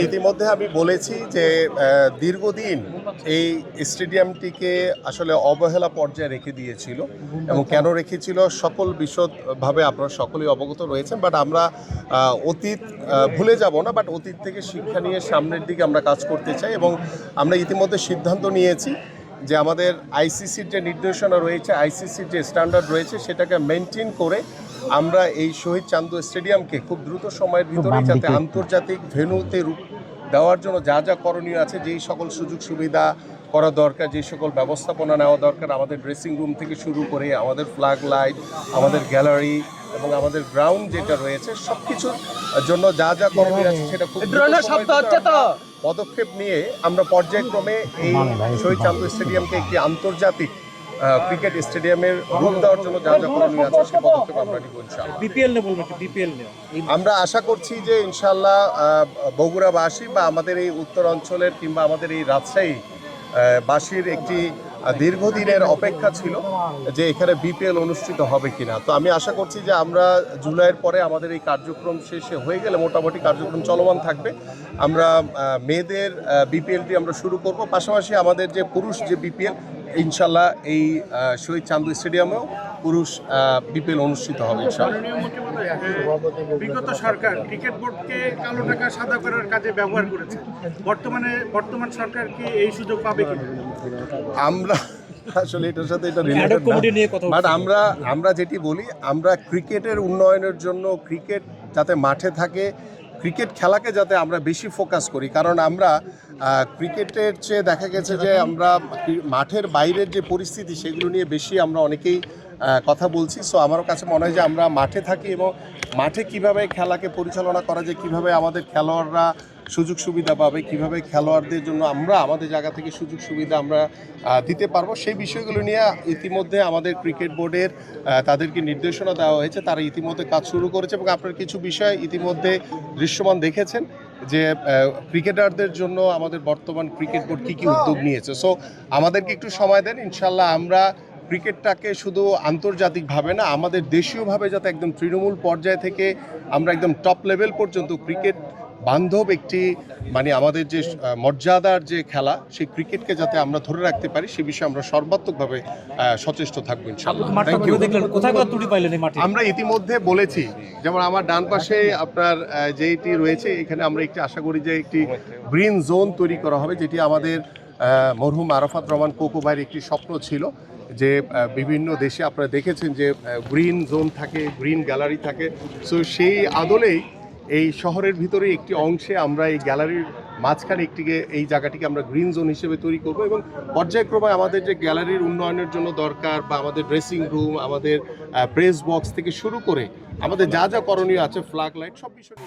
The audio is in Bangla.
ইতিমধ্যে আমি বলেছি যে দীর্ঘদিন এই স্টেডিয়ামটিকে আসলে অবহেলা পর্যায়ে রেখে দিয়েছিল এবং কেন রেখেছিল সকল বিশদভাবে আপনারা সকলেই অবগত রয়েছেন। বাট আমরা অতীত ভুলে যাব না, বাট অতীত থেকে শিক্ষা নিয়ে সামনের দিকে আমরা কাজ করতে চাই এবং আমরা ইতিমধ্যে সিদ্ধান্ত নিয়েছি যে আমাদের আইসিসির যে নির্দেশনা রয়েছে, আইসিসির যে স্ট্যান্ডার্ড রয়েছে সেটাকে মেনটেন করে আমরা এই শহীদ চান্দু স্টেডিয়ামকে খুব দ্রুত সময়ের ভিতরেই যাতে আন্তর্জাতিক ভেন্যুতে রূপ দেওয়ার জন্য যা যা করণীয় আছে, যেই সকল সুযোগ সুবিধা করা দরকার, যে সকল ব্যবস্থাপনা নেওয়া দরকার, আমাদের ড্রেসিং রুম থেকে শুরু করে আমাদের ফ্ল্যাগ লাইট, আমাদের গ্যালারি এবং আমাদের গ্রাউন্ড যেটা রয়েছে সব কিছুর জন্য যা যা করণীয় আছে সেটা খুব পদক্ষেপ নিয়ে আমরা পর্যায়ক্রমে এই শহীদ চান্দু স্টেডিয়ামকে একটি আন্তর্জাতিক ক্রিকেট স্টেডিয়ামের রূপ দেওয়ার জন্য যা যা করণীয় আছে সে পদক্ষেপ আমরা নিব ইনশাআল্লাহ। আমরা আশা করছি যে ইনশাআল্লাহ বগুড়াবাসী বা আমাদের এই উত্তর অঞ্চলের কিংবা আমাদের এই রাজশাহী বাসীর একটি দীর্ঘদিনের অপেক্ষা ছিল যে এখানে বিপিএল অনুষ্ঠিত হবে কিনা। তো আমি আশা করছি যে আমরা জুলাইয়ের পরে আমাদের এই কার্যক্রম শেষে হয়ে গেলে মোটামুটি কার্যক্রম চলমান থাকবে। আমরা মেয়েদের বিপিএলটি আমরা শুরু করব, পাশাপাশি আমাদের যে পুরুষ যে বিপিএল ইনশাল্লাহ এই শহীদ চান্দু স্টেডিয়ামেও পুরুষ বিপিএল অনুষ্ঠিত হবে ইনশাআল্লাহ। বিগত সরকার ক্রিকেট বোর্ডকে কালো টাকা সাদা করার কাজে ব্যবহার করেছে, বর্তমান সরকার কি এই সুযোগ পাবে কি? আমরা আসলে এটার সাথে এটা রিলেটেড না, বাট আমরা যেটি বলি, আমরা ক্রিকেটের উন্নয়নের জন্য ক্রিকেট যাতে মাঠে থাকে, ক্রিকেট খেলাকে যাতে আমরা বেশি ফোকাস করি, কারণ আমরা ক্রিকেটের চেয়ে দেখা গেছে যে আমরা মাঠের বাইরের যে পরিস্থিতি সেগুলো নিয়ে বেশি আমরা অনেকেই কথা বলছি। সো আমার কাছে মনে হয় যে আমরা মাঠে থাকি এবং মাঠে কিভাবে খেলাকে পরিচালনা করা যায়, কিভাবে আমাদের খেলোয়াড়রা সুযোগ সুবিধা পাবে, কিভাবে খেলোয়াড়দের জন্য আমরা আমাদের জায়গা থেকে সুযোগ সুবিধা আমরা দিতে পারবো, সেই বিষয়গুলো নিয়ে ইতিমধ্যে আমাদের ক্রিকেট বোর্ডের তাদেরকে নির্দেশনা দেওয়া হয়েছে। তারা ইতিমধ্যে কাজ শুরু করেছে এবং আপনার কিছু বিষয় ইতিমধ্যে দৃশ্যমান দেখেছেন যে ক্রিকেটারদের জন্য আমাদের বর্তমান ক্রিকেট বোর্ড কী কী উদ্যোগ নিয়েছে। সো আমাদেরকে একটু সময় দেন, ইনশাল্লাহ আমরা ক্রিকেটটাকে শুধু আন্তর্জাতিকভাবে না, আমাদের দেশীয়ভাবে যাতে একদম তৃণমূল পর্যায় থেকে আমরা একদম টপ লেভেল পর্যন্ত ক্রিকেট বান্ধব একটি আমাদের যে মর্যাদার যে খেলা, সেই ক্রিকেটকে যাতে আমরা ধরে রাখতে পারি সে বিষয়ে আমরা সর্বাত্মকভাবে সচেষ্ট থাকবো ইনশাআল্লাহ। আমরা ইতিমধ্যে বলেছি, যেমন আমার ডান পাশে আপনার যেটি রয়েছে এখানে আমরা একটি আশা করি যে একটি গ্রিন জোন তৈরি করা হবে, যেটি আমাদের মরহুম আরাফাত রহমান কোকো ভাইয়ের একটি স্বপ্ন ছিল যে বিভিন্ন দেশে আপনারা দেখেছেন যে গ্রিন জোন থাকে, গ্রিন গ্যালারি থাকে। সো সেই আদলেই এই শহরের ভিতরে একটি অংশে আমরা এই গ্যালারির মাঝখানে এই জায়গাটিকে আমরা গ্রিন জোন হিসেবে তৈরি করব এবং পর্যায়ক্রমে আমাদের যে গ্যালারির উন্নয়নের জন্য দরকার বা আমাদের ড্রেসিং রুম, আমাদের প্রেস বক্স থেকে শুরু করে আমাদের যা যা করণীয় আছে, ফ্ল্যাগ লাইট, সব বিষয়